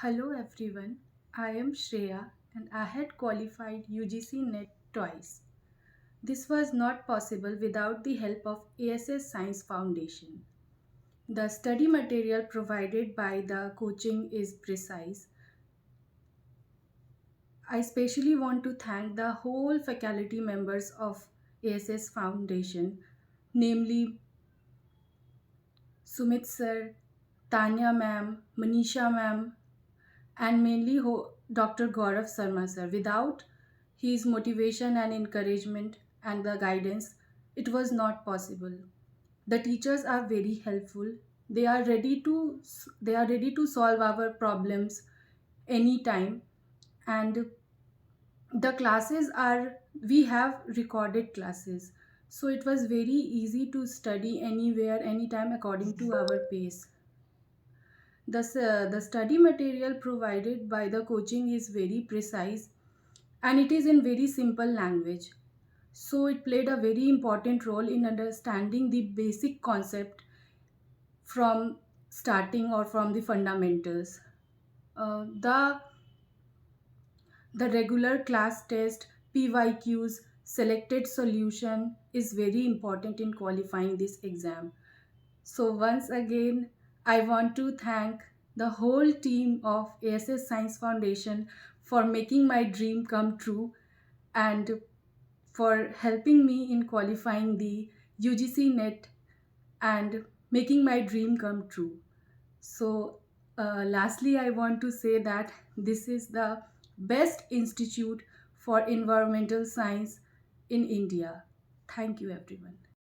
Hello everyone, I am Shreya and I had qualified UGC NET twice. This was not possible without the help of A.S.S Science Foundation. The study material provided by the coaching is precise. I especially want to thank the whole faculty members of A.S.S Foundation, namely Sumit sir, Tanya ma'am, Manisha ma'am, and mainly Dr. Gaurav Sarma sir. Without his motivation and encouragement and the guidance, it was not possible. The teachers are very helpful. They are ready to solve our problems anytime, and the classes are we have recorded classes, so it was very easy to study anywhere anytime according to our pace. The study material provided by the coaching is very precise and it is in very simple language. So it played a very important role in understanding the basic concept from starting or from the fundamentals. The regular class test, PYQs, selected solution is very important in qualifying this exam. So once again, I want to thank the whole team of A.S.S Science Foundation for making my dream come true and for helping me in qualifying the UGC NET and making my dream come true. So, lastly, I want to say that this is the best institute for environmental science in India. Thank you, everyone.